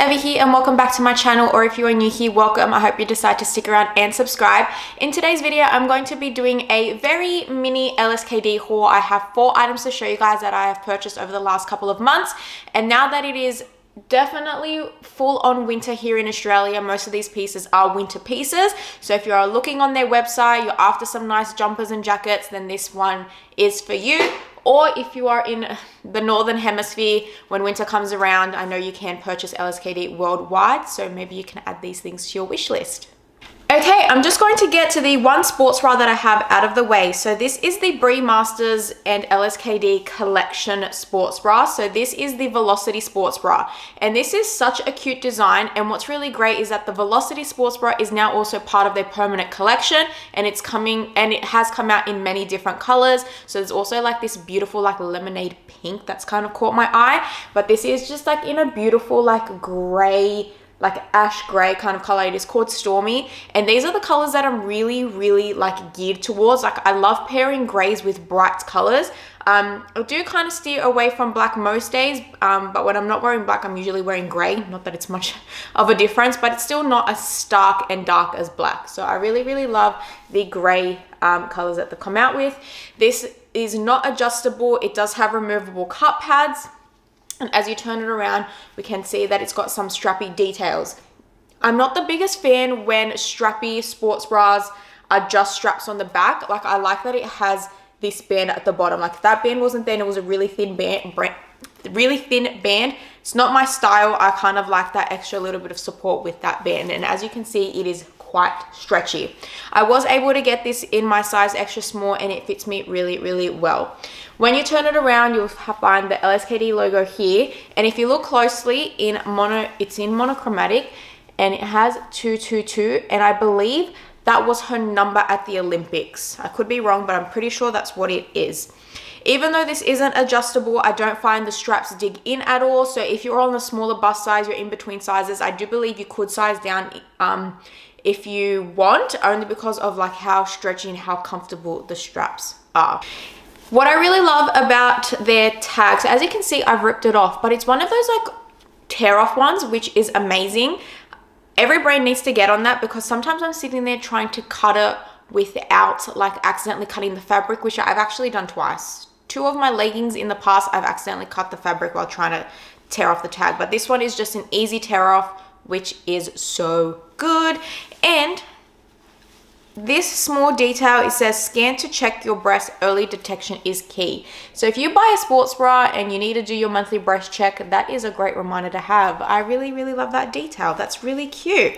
Evie here and welcome back to my channel, or if you are new here, welcome. I hope you decide to stick around and subscribe. In today's video, I'm going to be doing a very mini LSKD haul. I have 4 items to show you guys that I have purchased over the last couple of months, and now that it is definitely full on winter here in Australia, most of these pieces are winter pieces. So if you're looking on their website, you're after some nice jumpers and jackets, then this one is for you. Or if you are in the northern hemisphere, when winter comes around, I know you can purchase LSKD worldwide, so maybe you can add these things to your wish list. Okay, I'm just going to get to the one sports bra that I have out of the way. So this is the Brie Masters and LSKD collection sports bra. So this is the Velocity sports bra, and this is such a cute design. And what's really great is that the Velocity sports bra is now also part of their permanent collection, and it has come out in many different colors. So there's also like this beautiful like lemonade pink that's kind of caught my eye, but this is just like in a beautiful like gray, like ash gray kind of color. It is called Stormy, and these are the colors that I'm really like geared towards. Like I love pairing grays with bright colors. I do kind of steer away from black most days, but when I'm not wearing black, I'm usually wearing gray. Not that it's much of a difference, but it's still not as stark and dark as black. So I really love the gray colors that they come out with. This is not adjustable. It does have removable cup pads, and as you turn it around, we can see that it's got some strappy details. I'm not the biggest fan when strappy sports bras are just straps on the back. Like I like that it has this band at the bottom. Like if that band wasn't there and it was a really thin band, it's not my style. I kind of like that extra little bit of support with that band. And as you can see, it is quite stretchy. I was able to get this in my size extra small, and it fits me really well. When you turn it around, you'll find the LSKD logo here, and if you look closely it's in monochromatic, and it has 222, and I believe that was her number at the Olympics. I could be wrong, but I'm pretty sure that's what it is. Even though this isn't adjustable, I don't find the straps dig in at all. So if you're on the smaller bust size, you're in between sizes, I do believe you could size down if you want, only because of like how stretchy and how comfortable the straps are. What I really love about their tags, as you can see, I've ripped it off, but it's one of those like tear off ones, which is amazing. Every brand needs to get on that, because sometimes I'm sitting there trying to cut it without like accidentally cutting the fabric, which I've actually done twice. 2 of my leggings in the past, I've accidentally cut the fabric while trying to tear off the tag, but this one is just an easy tear off, which is so good. And this small detail, it says scan to check your breast, early detection is key. So if you buy a sports bra and you need to do your monthly breast check, that is a great reminder to have. I really love that detail. That's really cute.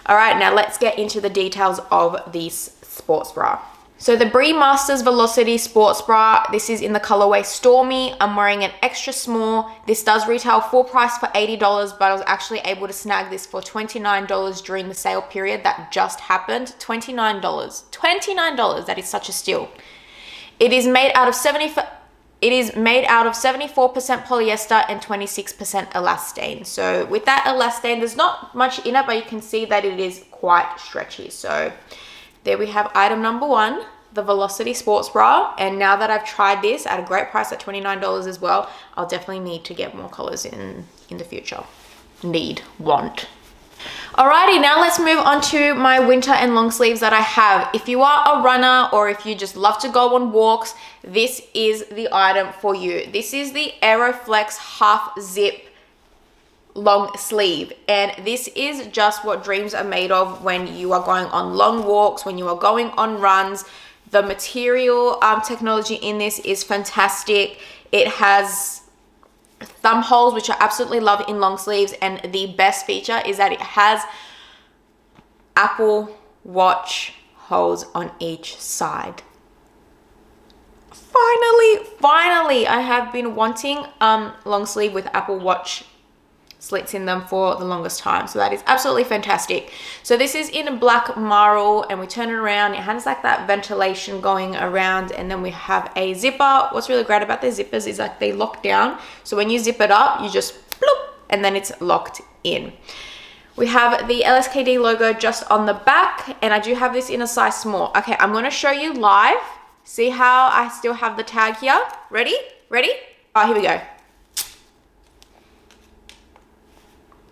All right, now let's get into the details of this sports bra. So the Brie Masters Velocity sports bra, this is in the colorway Stormy. I'm wearing an extra small. This does retail full price for $80, but I was actually able to snag this for $29 during the sale period that just happened. $29. $29, that is such a steal. It is made out of 74% polyester and 26% elastane. So with that elastane, there's not much in it, but you can see that it is quite stretchy. So there we have item number 1, the Velocity sports bra. And now that I've tried this at a great price at $29 as well, I'll definitely need to get more colors in the future. Want. Alrighty, now let's move on to my winter and long sleeves that I have. If you are a runner, or if you just love to go on walks, this is the item for you. This is the Aeroflex half zip long sleeve, and this is just what dreams are made of when you are going on long walks, when you are going on runs. The material technology in this is fantastic. It has thumb holes, which I absolutely love in long sleeves, and the best feature is that it has Apple Watch holes on each side. Finally, I have been wanting long sleeve with Apple Watch slits in them for the longest time, so that is absolutely fantastic. So this is in black marl, and we turn it around, it has like that ventilation going around, and then we have a zipper. What's really great about the zippers is like they lock down, so when you zip it up, you just bloop, and then it's locked in. We have the LSKD logo just on the back, and I do have this in a size small. Okay, I'm going to show you live. See how I still have the tag here? Ready? Oh, here we go.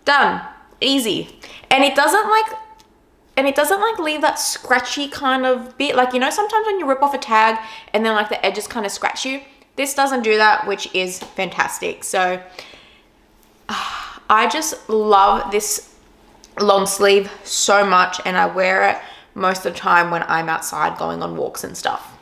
Done. Easy. And it doesn't like leave that scratchy kind of bit. Like, you know, sometimes when you rip off a tag and then like the edges kind of scratch you, this doesn't do that, which is fantastic. So I just love this long sleeve so much, and I wear it most of the time when I'm outside going on walks and stuff.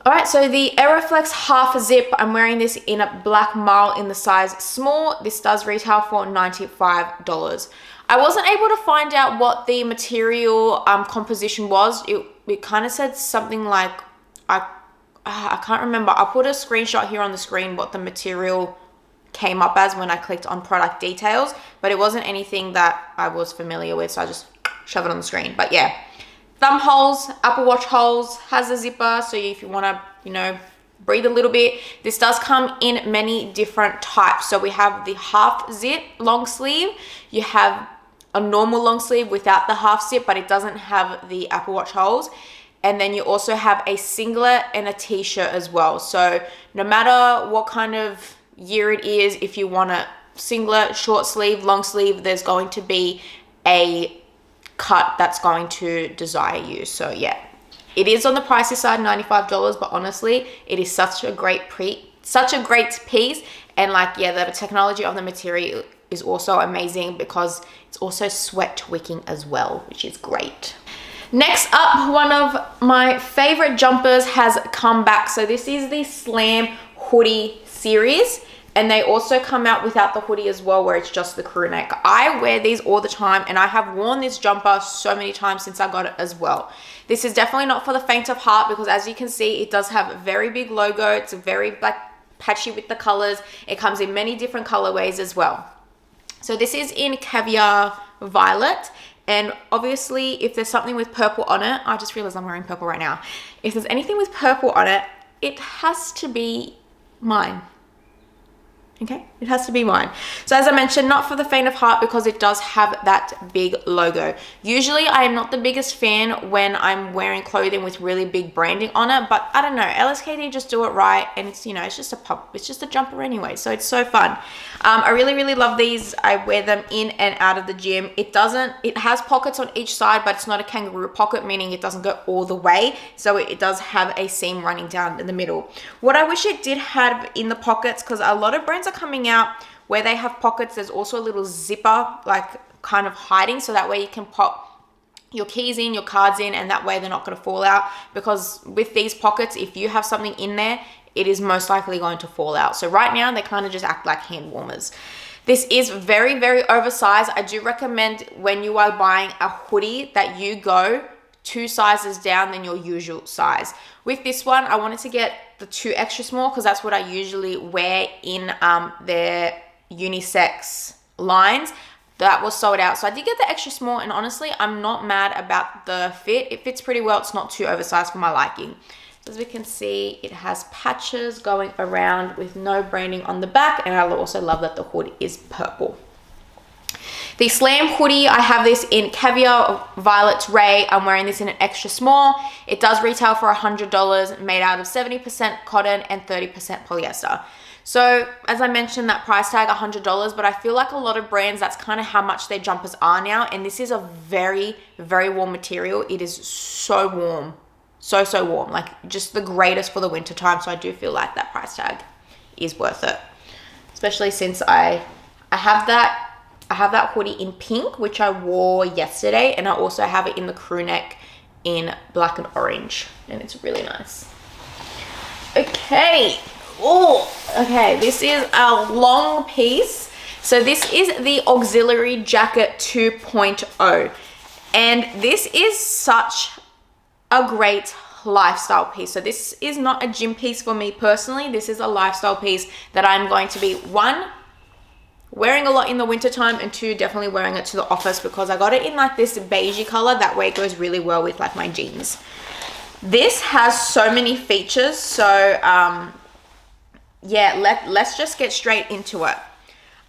All right, so the Aeroflex half zip, I'm wearing this in a black marl in the size small. This does retail for $95. I wasn't able to find out what the material composition was. It kind of said something like, I can't remember. I'll put a screenshot here on the screen what the material came up as when I clicked on product details, but it wasn't anything that I was familiar with, so I just shove it on the screen. But yeah, thumb holes, Apple Watch holes, has a zipper, so if you want to, you know, breathe a little bit. This does come in many different types. So we have the half zip long sleeve, you have a normal long sleeve without the half zip, but it doesn't have the Apple Watch holes. And then you also have a singlet and a t-shirt as well. So no matter what kind of year it is, if you want a singlet, short sleeve, long sleeve, there's going to be a cut that's going to desire you. So yeah, it is on the pricey side, $95, but honestly, it is such a great piece. And like, yeah, the technology of the material is also amazing because it's also sweat wicking as well, which is great. Next up, one of my favorite jumpers has come back. So this is the Slam Hoodie series, and they also come out without the hoodie as well, where it's just the crew neck. I wear these all the time, and I have worn this jumper so many times since I got it as well. This is definitely not for the faint of heart because, as you can see, it does have a very big logo. It's very patchy with the colors. It comes in many different colorways as well. So this is in Caviar Violet. And obviously, if there's something with purple on it, I just realized I'm wearing purple right now. If there's anything with purple on it, it has to be mine. Okay, it has to be mine. So as I mentioned, not for the faint of heart because it does have that big logo. Usually I am not the biggest fan when I'm wearing clothing with really big branding on it, but I don't know, Lskd just do it right, and it's, you know, it's just a pump, it's just a jumper anyway, so it's so fun. I really love these. I wear them in and out of the gym. It has pockets on each side, but it's not a kangaroo pocket, meaning it doesn't go all the way, so it does have a seam running down in the middle. What I wish it did have in the pockets, because a lot of brands are coming out where they have pockets, there's also a little zipper like kind of hiding, so that way you can pop your keys in, your cards in, and that way they're not going to fall out, because with these pockets, if you have something in there, it is most likely going to fall out. So right now they kind of just act like hand warmers. This is very oversized. I do recommend when you are buying a hoodie that you go 2 sizes down than your usual size. With this one, I wanted to get the 2 extra small because that's what I usually wear in their unisex lines. That was sold out, so I did get the extra small, and honestly, I'm not mad about the fit. It fits pretty well. It's not too oversized for my liking. As we can see, it has patches going around with no branding on the back, and I also love that the hood is purple. The Slam hoodie, I have this in Caviar Violet Ray. I'm wearing this in an extra small. It does retail for $100, made out of 70% cotton and 30% polyester. So as I mentioned, that price tag $100, but I feel like a lot of brands, that's kind of how much their jumpers are now. And this is a very warm material. It is so warm, so warm, like just the greatest for the winter time. So I do feel like that price tag is worth it, especially since I have that hoodie in pink, which I wore yesterday, and I also have it in the crew neck in black and orange, and it's really nice. Okay. Oh, okay, this is a long piece. So this is the Auxiliary Jacket 2.0, and this is such a great lifestyle piece. So this is not a gym piece for me personally. This is a lifestyle piece that I'm going to be, 1, wearing a lot in the winter time, and 2, definitely wearing it to the office because I got it in like this beigey color. That way it goes really well with like my jeans. This has so many features. So yeah, let's just get straight into it.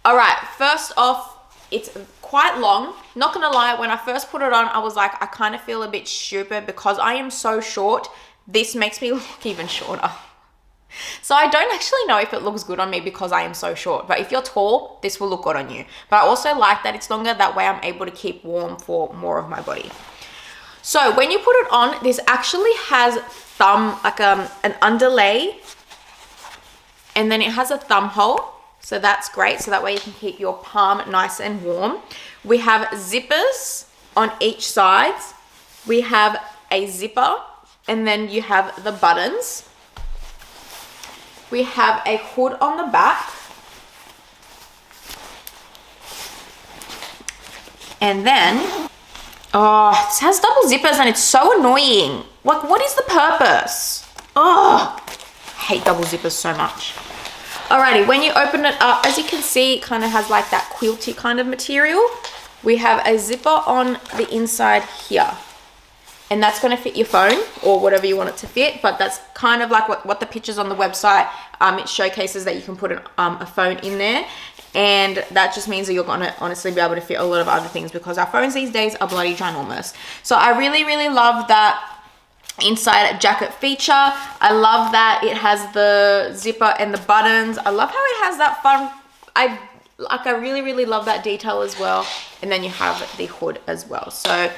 All right, first off, it's quite long. Not gonna lie, when I first put it on, I was like, I kind of feel a bit stupid because I am so short. This makes me look even shorter. So I don't actually know if it looks good on me because I am so short, but if you're tall, this will look good on you. But I also like that it's longer, that way I'm able to keep warm for more of my body. So when you put it on, this actually has an underlay, and then it has a thumb hole. So that's great. So that way you can keep your palm nice and warm. We have zippers on each side. We have a zipper, and then you have the buttons. We have a hood on the back. And then, oh, this has double zippers and it's so annoying. Like, what is the purpose? Oh, I hate double zippers so much. Alrighty, when you open it up, as you can see, it kind of has like that quilty kind of material. We have a zipper on the inside here. And that's going to fit your phone or whatever you want it to fit. But that's kind of like what the pictures on the website, it showcases that you can put a phone in there. And that just means that you're going to honestly be able to fit a lot of other things, because our phones these days are bloody ginormous. So I really, really love that inside jacket feature. I love that it has the zipper and the buttons. I love how it has that fun, I really, really love that detail as well. And then you have the hood as well. So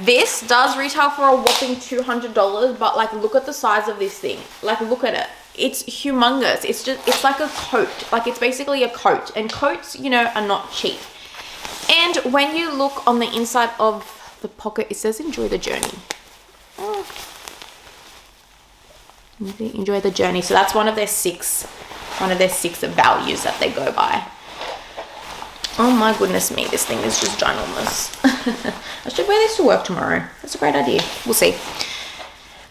this does retail for a whopping $200, but like, look at the size of this thing. Like, look at it. It's humongous. It's like a coat. Like, it's basically a coat, and coats, you know, are not cheap. And when you look on the inside of the pocket, it says enjoy the journey. Oh. Enjoy the journey. So that's one of their six values that they go by. Oh my goodness me, this thing is just ginormous. I should wear this to work tomorrow. That's a great idea. We'll see.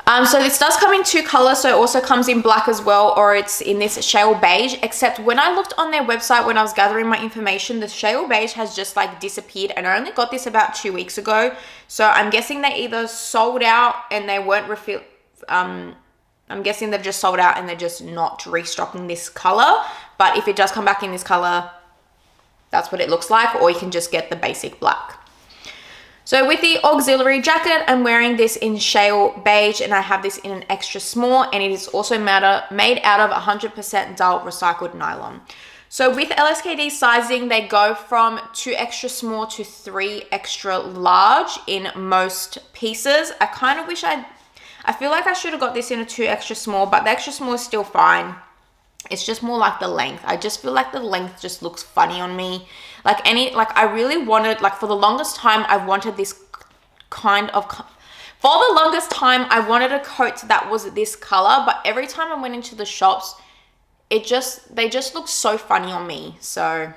So this does come in two colors. So it also comes in black as well, or it's in this shale beige, except when I looked on their website when I was gathering my information, the shale beige has just like disappeared, and I only got this about 2 weeks ago. So I'm guessing they either sold out and they weren't refilled. I'm guessing they've just sold out and they're just not restocking this color. But if it does come back in this color, that's what it looks like, or you can just get the basic black. So with the auxiliary jacket, I'm wearing this in shale beige, and I have this in an extra small, and it is also made out of 100% dull recycled nylon. So with LSKD sizing, they go from 2 extra small to 3 extra large in most pieces. I kind of wish I feel like I should have got this in a 2 extra small, but the extra small is still fine. It's just more like the length. I just feel like the length just looks funny on me. I really wanted, like, for the longest time, I wanted this kind of, for the longest time, I wanted a coat that was this color, but every time I went into the shops, they just look so funny on me. So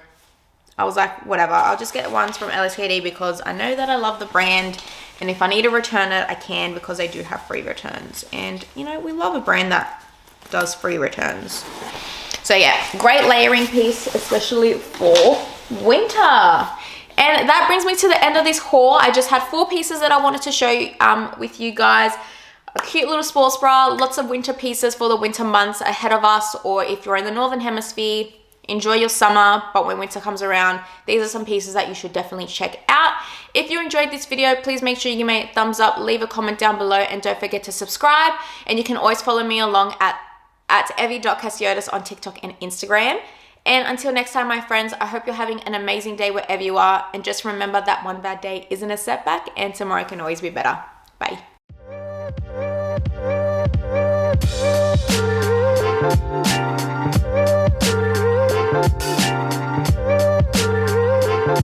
I was like, whatever, I'll just get ones from LSKD because I know that I love the brand. And if I need to return it, I can, because they do have free returns. And, you know, we love a brand that does free returns. So yeah, great layering piece, especially for winter. And that brings me to the end of this haul. I just had 4 pieces that I wanted to show you with you guys. A cute little sports bra, lots of winter pieces for the winter months ahead of us, or if you're in the Northern Hemisphere, enjoy your summer, but when winter comes around, these are some pieces that you should definitely check out. If you enjoyed this video, please make sure you give me a thumbs up, leave a comment down below, and don't forget to subscribe. And you can always follow me along at evykassiotes on TikTok and Instagram. And until next time, my friends, I hope you're having an amazing day wherever you are. And just remember that one bad day isn't a setback, and tomorrow can always be better. Bye.